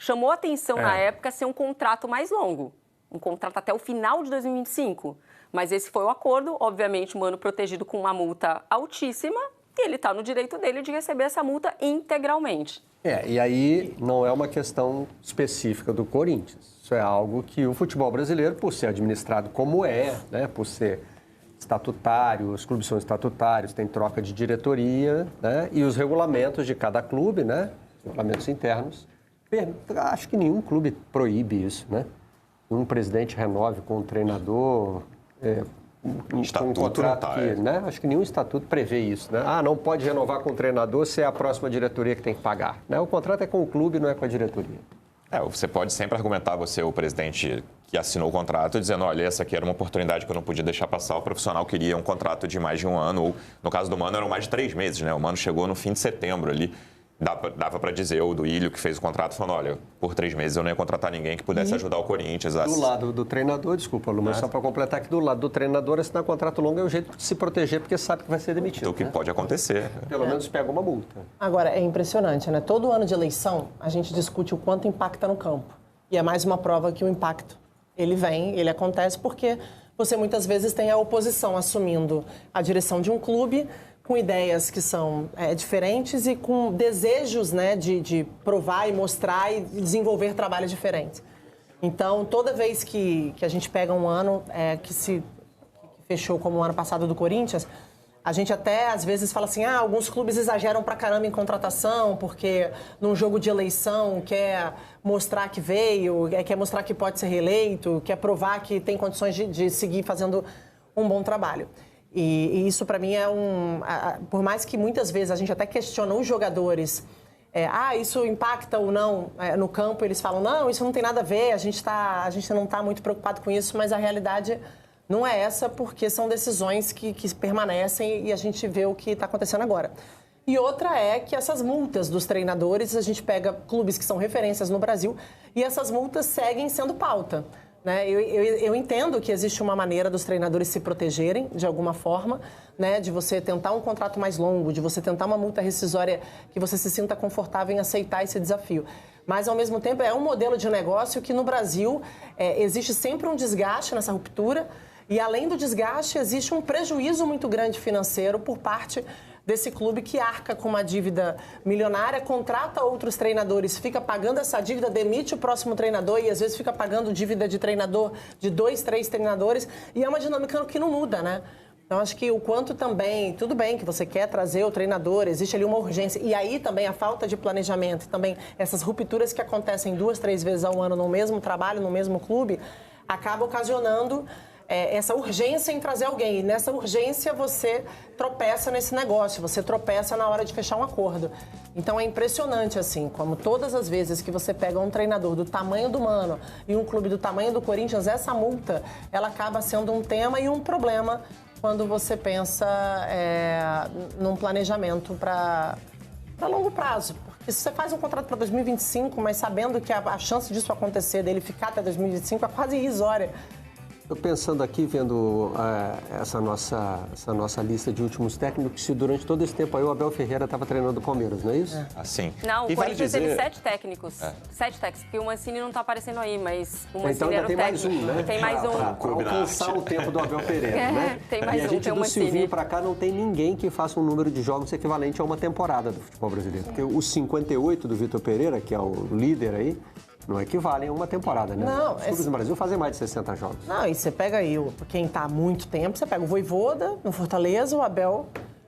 chamou atenção na época ser um contrato mais longo, um contrato até o final de 2025. Mas esse foi o acordo, obviamente o Mano protegido com uma multa altíssima e ele está no direito dele de receber essa multa integralmente. E aí não é uma questão específica do Corinthians. Isso é algo que o futebol brasileiro, por ser administrado como né, por ser estatutário, os clubes são estatutários, tem troca de diretoria, né, e os regulamentos de cada clube, né, regulamentos internos, acho que nenhum clube proíbe isso, né? Um presidente renove com um treinador, estatuto com um contrato não tá, que, né? Acho que nenhum estatuto prevê isso, né? Não pode renovar com o treinador se é a próxima diretoria que tem que pagar, né? O contrato é com o clube, não é com a diretoria. Você pode sempre argumentar, você, o presidente que assinou o contrato, dizendo, olha, essa aqui era uma oportunidade que eu não podia deixar passar, o profissional queria um contrato de mais de um ano, ou no caso do Mano eram mais de 3 meses, né? O Mano chegou no fim de setembro ali. Dava para dizer, o do Ilho, que fez o contrato, falando, olha, por 3 meses eu não ia contratar ninguém que pudesse ajudar o Corinthians. Do lado do treinador, desculpa, Lu, mas só para completar aqui, do lado do treinador, assinar contrato longo é o jeito de se proteger, porque sabe que vai ser demitido. Então, o que pode acontecer. Pelo menos pega uma multa. Agora, é impressionante, né? Todo ano de eleição, a gente discute o quanto impacta no campo. E é mais uma prova que o impacto, ele acontece porque você muitas vezes tem a oposição assumindo a direção de um clube, com ideias que são diferentes e com desejos, né, de provar e mostrar e desenvolver trabalhos diferentes. Então, toda vez que a gente pega um ano que fechou como o ano passado do Corinthians, a gente até às vezes fala assim, alguns clubes exageram pra caramba em contratação, porque num jogo de eleição quer mostrar que veio, quer mostrar que pode ser reeleito, quer provar que tem condições de seguir fazendo um bom trabalho. E isso, para mim, por mais que muitas vezes a gente até questiona os jogadores, isso impacta ou não no campo, eles falam, não, isso não tem nada a ver, a gente não está muito preocupado com isso, mas a realidade não é essa, porque são decisões que permanecem e a gente vê o que está acontecendo agora. E outra é que essas multas dos treinadores, a gente pega clubes que são referências no Brasil e essas multas seguem sendo pauta. Né? Eu entendo que existe uma maneira dos treinadores se protegerem, de alguma forma, né? De você tentar um contrato mais longo, de você tentar uma multa rescisória que você se sinta confortável em aceitar esse desafio. Mas, ao mesmo tempo, é um modelo de negócio que, no Brasil, existe sempre um desgaste nessa ruptura e, além do desgaste, existe um prejuízo muito grande financeiro por parte desse clube que arca com uma dívida milionária, contrata outros treinadores, fica pagando essa dívida, demite o próximo treinador e às vezes fica pagando dívida de treinador de 2, 3 treinadores e é uma dinâmica que não muda, né? Então, acho que o quanto também, tudo bem que você quer trazer o treinador, existe ali uma urgência. E aí também a falta de planejamento, também essas rupturas que acontecem 2, 3 vezes ao ano no mesmo trabalho, no mesmo clube, acaba ocasionando essa urgência em trazer alguém. E nessa urgência você tropeça nesse negócio, você tropeça na hora de fechar um acordo. Então é impressionante, assim, como todas as vezes que você pega um treinador do tamanho do Mano e um clube do tamanho do Corinthians, essa multa, ela acaba sendo um tema e um problema quando você pensa num planejamento para longo prazo. Porque se você faz um contrato para 2025, mas sabendo que a chance disso acontecer, dele ficar até 2025, é quase irrisória. Estou pensando aqui, vendo essa nossa lista de últimos técnicos, se durante todo esse tempo aí o Abel Ferreira estava treinando o Palmeiras, não é isso? Assim. Não, o Corinthians teve 7 técnicos. 7 técnicos, porque o Mancini não está aparecendo aí, mas o Mancini era o técnico. Mais um, né? Tem mais um. Para alcançar o tempo do Abel Ferreira, né? Tem mais e a um, gente tem o do Mancini. Silvinho para cá não tem ninguém que faça um número de jogos equivalente a uma temporada do futebol brasileiro. Porque os 58 do Vitor Pereira, que é o líder aí, não equivalem a uma temporada, né? Não, os clubes do Brasil fazem mais de 60 jogos. Não, e você pega aí quem está há muito tempo, você pega o Vojvoda no Fortaleza, o Abel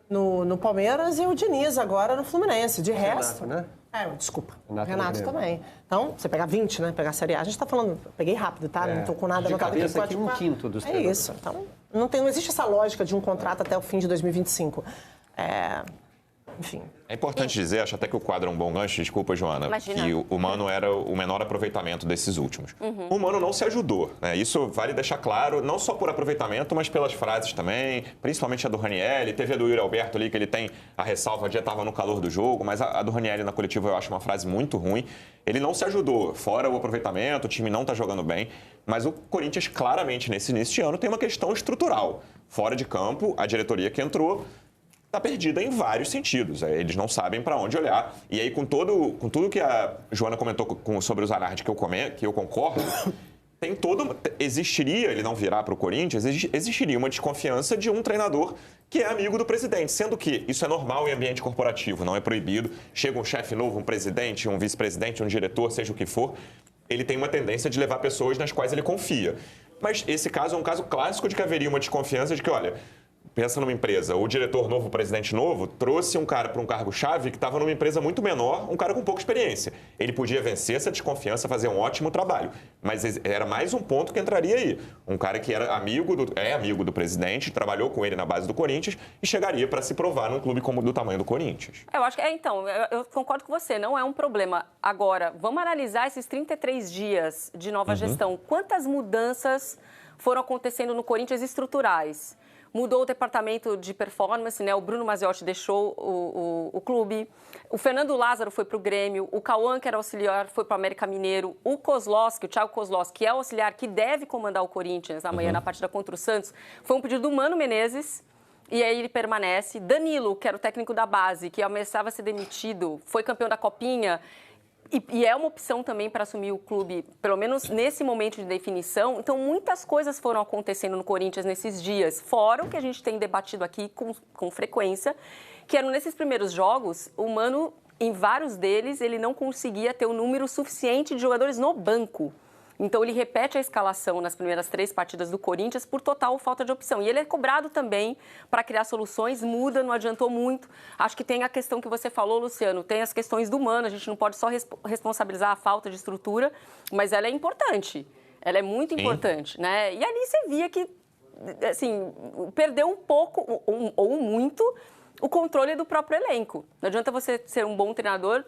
no Palmeiras e o Diniz agora no Fluminense. De resto... Renato, né? Desculpa. Renato também. Então, você pegar 20, né? Pegar a Série A. A gente está falando... Peguei rápido, tá? Não estou com nada de anotado cabeça aqui, pode... um quinto dos É isso. Então, não existe essa lógica de um contrato até o fim de 2025. Enfim... É importante dizer, acho até que o quadro é um bom gancho, desculpa, Joana, Imagina. que o Mano era o menor aproveitamento desses últimos. O Mano não se ajudou, né? Isso vale deixar claro, não só por aproveitamento, mas pelas frases também, principalmente a do Ranieri, teve a do Yuri Alberto ali, que ele tem a ressalva, já estava no calor do jogo, mas a do Ranieri na coletiva eu acho uma frase muito ruim. Ele não se ajudou, fora o aproveitamento, o time não está jogando bem, mas o Corinthians claramente nesse início de ano tem uma questão estrutural. Fora de campo, a diretoria que entrou está perdida em vários sentidos. Eles não sabem para onde olhar. E aí, com tudo que a Joana comentou sobre o Zanardi, que eu concordo, existiria, ele não virar para o Corinthians, existiria uma desconfiança de um treinador que é amigo do presidente, sendo que isso é normal em ambiente corporativo, não é proibido. Chega um chefe novo, um presidente, um vice-presidente, um diretor, seja o que for, ele tem uma tendência de levar pessoas nas quais ele confia. Mas esse caso é um caso clássico de que haveria uma desconfiança de que, olha, pensa numa empresa, o diretor novo, o presidente novo, trouxe um cara para um cargo-chave que estava numa empresa muito menor, um cara com pouca experiência. Ele podia vencer essa desconfiança, fazer um ótimo trabalho. Mas era mais um ponto que entraria aí. Um cara que era amigo do presidente, trabalhou com ele na base do Corinthians e chegaria para se provar num clube como do tamanho do Corinthians. Eu acho que então, eu concordo com você, não é um problema. Agora, vamos analisar esses 33 dias de nova gestão. Quantas mudanças foram acontecendo no Corinthians estruturais? Mudou o departamento de performance, né? O Bruno Maziotti deixou o clube. O Fernando Lázaro foi para o Grêmio. O Cauã, que era auxiliar, foi para o América Mineiro. O Kozlowski, o Thiago Kozlowski, que é o auxiliar que deve comandar o Corinthians amanhã na partida contra o Santos, foi um pedido do Mano Menezes. E aí ele permanece. Danilo, que era o técnico da base, que ameaçava ser demitido, foi campeão da Copinha. E é uma opção também para assumir o clube, pelo menos nesse momento de definição. Então, muitas coisas foram acontecendo no Corinthians nesses dias, fora o que a gente tem debatido aqui com frequência, que eram nesses primeiros jogos, o Mano, em vários deles, ele não conseguia ter o número suficiente de jogadores no banco. Então, ele repete a escalação nas primeiras 3 partidas do Corinthians por total falta de opção. E ele é cobrado também para criar soluções, muda, não adiantou muito. Acho que tem a questão que você falou, Luciano, tem as questões do Mano, a gente não pode só responsabilizar a falta de estrutura, mas ela é importante, ela é muito importante, né? E ali você via que, assim, perdeu um pouco, ou muito, o controle do próprio elenco. Não adianta você ser um bom treinador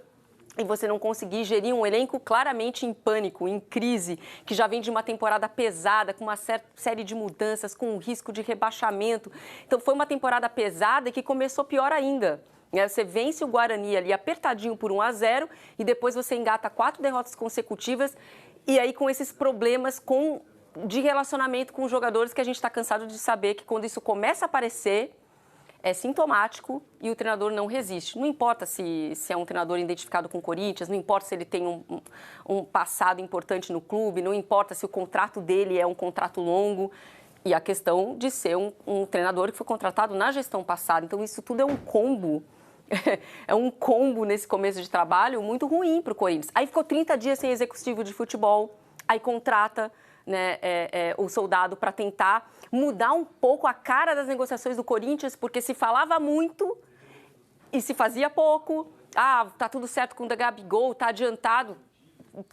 e você não conseguir gerir um elenco claramente em pânico, em crise, que já vem de uma temporada pesada, com uma série de mudanças, com um risco de rebaixamento. Então, foi uma temporada pesada e que começou pior ainda. Você vence o Guarani ali apertadinho por 1-0 e depois você engata 4 derrotas consecutivas e aí com esses problemas de relacionamento com os jogadores que a gente está cansado de saber que quando isso começa a aparecer, é sintomático e o treinador não resiste. Não importa se é um treinador identificado com o Corinthians, não importa se ele tem um passado importante no clube, não importa se o contrato dele é um contrato longo. E a questão de ser um treinador que foi contratado na gestão passada. Então, isso tudo é um combo. É um combo nesse começo de trabalho muito ruim para o Corinthians. Aí ficou 30 dias sem executivo de futebol, aí contrata, né, o Soldado para tentar mudar um pouco a cara das negociações do Corinthians, porque se falava muito e se fazia pouco. Ah, tá tudo certo com o Gabigol, tá adiantado.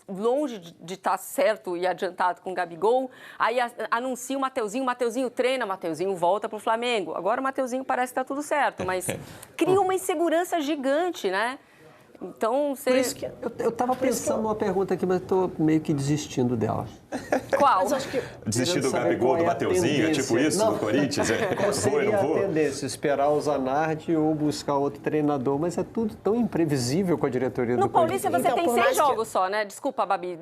Longe de estar certo e adiantado com o Gabigol. Aí anuncia o Mateuzinho treina, Mateuzinho volta para o Flamengo. Agora o Mateuzinho parece que está tudo certo, mas cria uma insegurança gigante, né? Então, você... Por isso que eu estava pensando numa pergunta aqui, mas estou meio que desistindo dela. Qual? Desistir do Gabigol, do Mateuzinho, é tipo isso, no Corinthians? Qual seria a tendência? Esperar o Zanardi ou buscar outro treinador, mas é tudo tão imprevisível com a diretoria do Corinthians. No Paulista você tem 6 jogos só, né? Desculpa, Babi.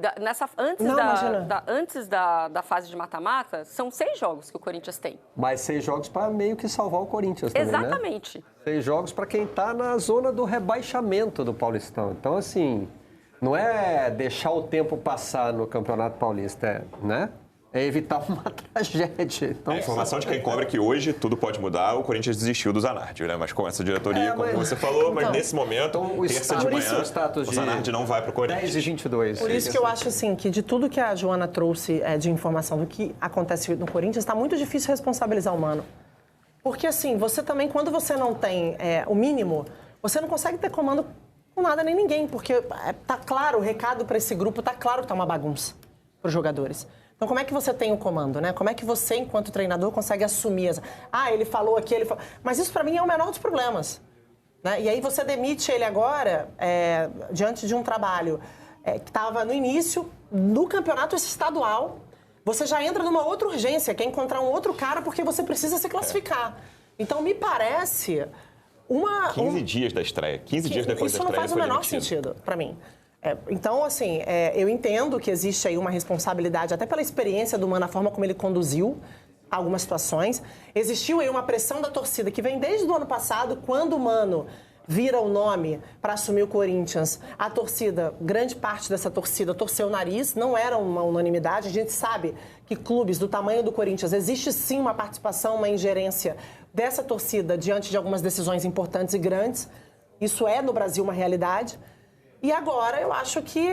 Antes da fase de mata-mata, são 6 jogos que o Corinthians tem. Mas 6 jogos para meio que salvar o Corinthians também, Exatamente. Né? 6 jogos para quem está na zona do rebaixamento do Paulistão. Então, assim, não é deixar o tempo passar no Campeonato Paulista, né? É evitar uma tragédia. Então, a informação de quem cobra que hoje tudo pode mudar, o Corinthians desistiu do Zanardi, né? Mas com essa diretoria, como você falou, mas nesse momento, terça de manhã, o Zanardi não vai para o Corinthians. 10-22. Por isso que eu acho, assim, que de tudo que a Joana trouxe de informação do que acontece no Corinthians, está muito difícil responsabilizar o Mano. Porque, assim, você também, quando você não tem o mínimo, você não consegue ter comando com nada nem ninguém, porque tá claro, o recado para esse grupo tá claro que tá uma bagunça para os jogadores. Então, como é que você tem o comando, né? Como é que você, enquanto treinador, consegue assumir ele falou aqui, ele falou... Mas isso, para mim, é o menor dos problemas, né? E aí você demite ele agora, diante de um trabalho que estava no início do campeonato estadual. Você já entra numa outra urgência, que é encontrar um outro cara porque você precisa se classificar. Então, me parece 15 dias da estreia, 15 dias depois da estreia. Isso não faz o menor sentido para mim. Então, assim, eu entendo que existe aí uma responsabilidade, até pela experiência do Mano, a forma como ele conduziu algumas situações. Existiu aí uma pressão da torcida que vem desde o ano passado, quando o Mano vira o nome para assumir o Corinthians. A torcida, grande parte dessa torcida torceu o nariz, não era uma unanimidade. A gente sabe que clubes do tamanho do Corinthians, existe sim uma participação, uma ingerência dessa torcida diante de algumas decisões importantes e grandes. Isso é no Brasil uma realidade. E agora eu acho que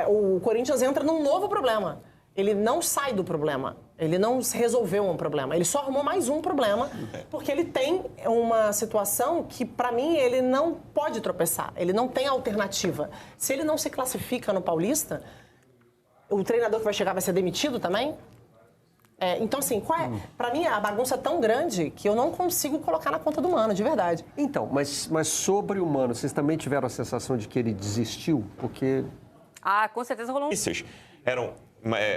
o Corinthians entra num novo problema. Ele não sai do problema, ele não resolveu um problema, ele só arrumou mais um problema, porque ele tem uma situação que, para mim, ele não pode tropeçar, ele não tem alternativa. Se ele não se classifica no Paulista, o treinador que vai chegar vai ser demitido também? Então, assim, para mim, a bagunça é tão grande que eu não consigo colocar na conta do Mano, de verdade. Então, mas sobre o Mano, vocês também tiveram a sensação de que ele desistiu? Porque... Com certeza rolou um...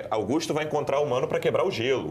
Augusto vai encontrar o Mano para quebrar o gelo.